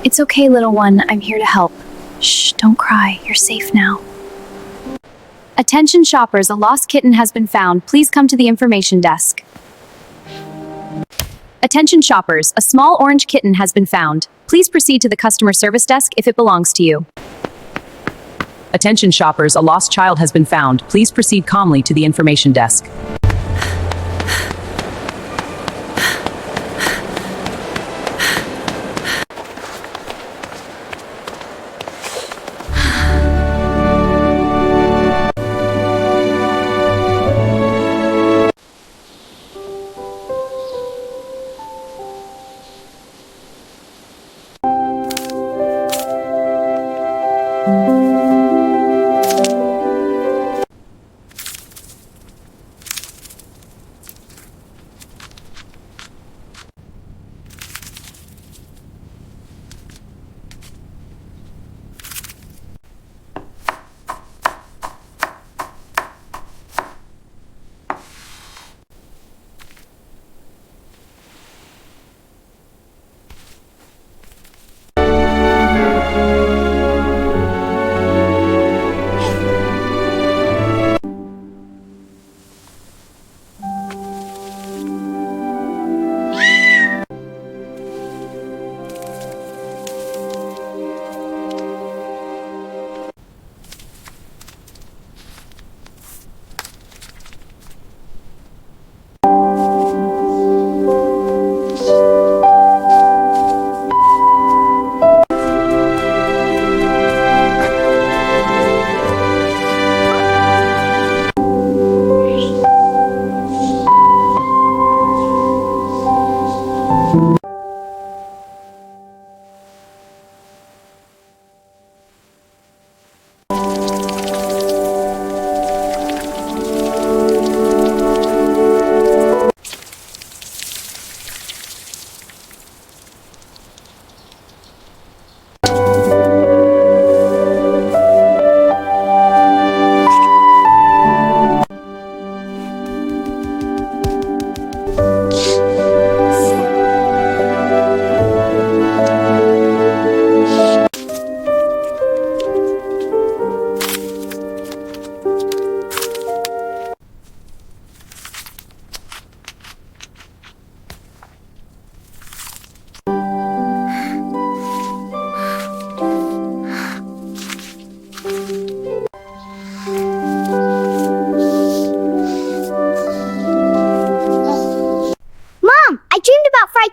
It's okay, little one. I'm here to help. Shh, don't cry. You're safe now. Attention shoppers, a lost kitten has been found. Please come to the information desk. Attention shoppers, a small orange kitten has been found. Please proceed to the customer service desk if it belongs to you. Attention shoppers, a lost child has been found. Please proceed calmly to the information desk.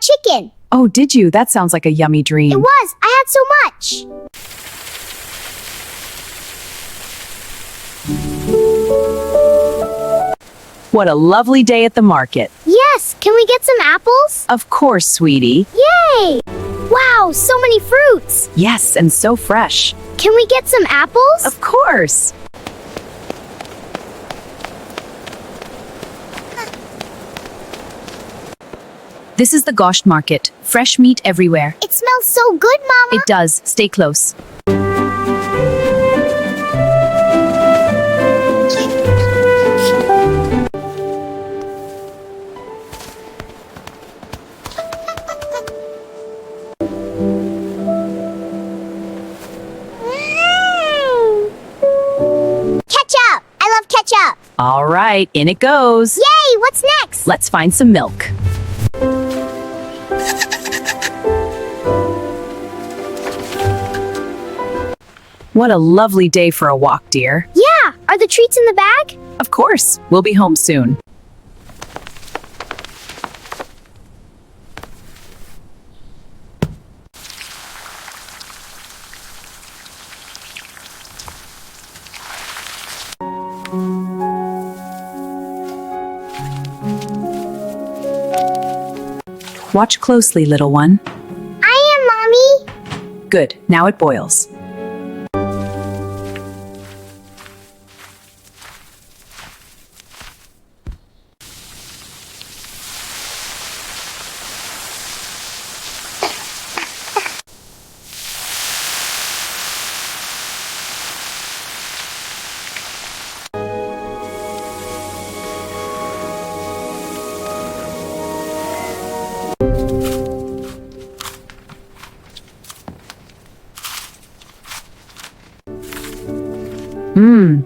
Chicken. Oh, did you? That sounds like a yummy dream. It was. I had so much. What a lovely day at the market. Yes. Can we get some apples? Of course, sweetie. Yay! Wow, so many fruits. Yes, and so fresh. Can we get some apples? Of course. This is the Gosht market. Fresh meat everywhere. It smells so good, Mama. It does. Stay close. Ketchup! I love ketchup. All right, in it goes. Yay! What's next? Let's find some milk. What a lovely day for a walk, dear. Yeah! Are the treats in the bag? Of course. We'll be home soon. Watch closely, little one. I am, Mommy. Good, now it boils.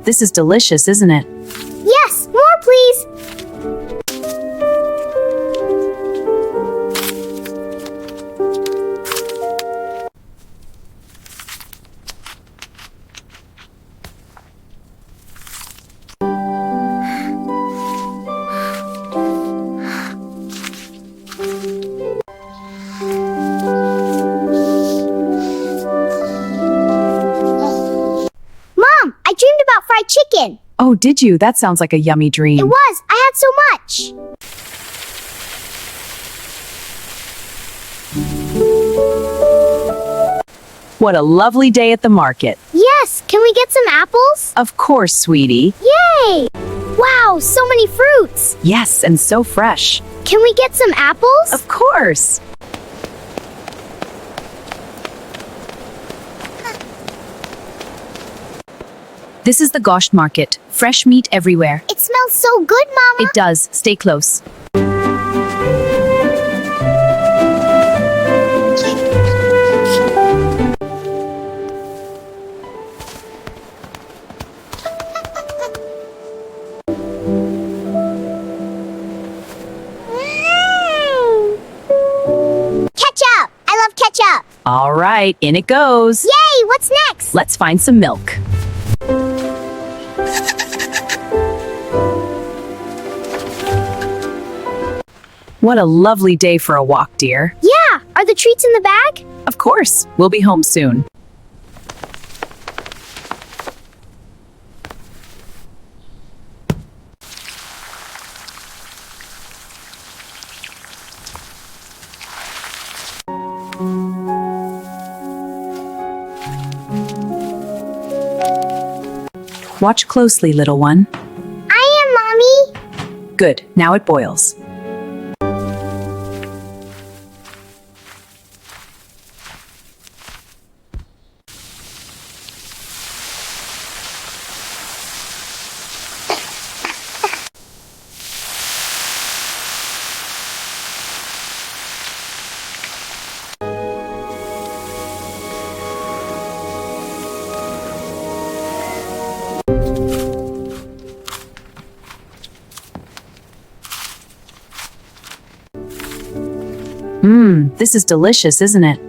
This is delicious, isn't it? Yes, more please. Mom, I dreamed about fried chicken. Oh, did you? That sounds like a yummy dream. It was. I had so much. What a lovely day at the market. Yes, can we get some apples? Of course, sweetie. Yay! Wow, so many fruits. Yes, and so fresh. Can we get some apples? Of course. This is the Gosht market. Fresh meat everywhere. It smells so good, Mama. It does. Stay close. Ketchup! I love ketchup. All right, in it goes. Yay! What's next? Let's find some milk. What a lovely day for a walk, dear. Yeah, are the treats in the bag? Of course, we'll be home soon. Watch closely, little one. I am, Mommy. Good, now it boils. This is delicious, isn't it?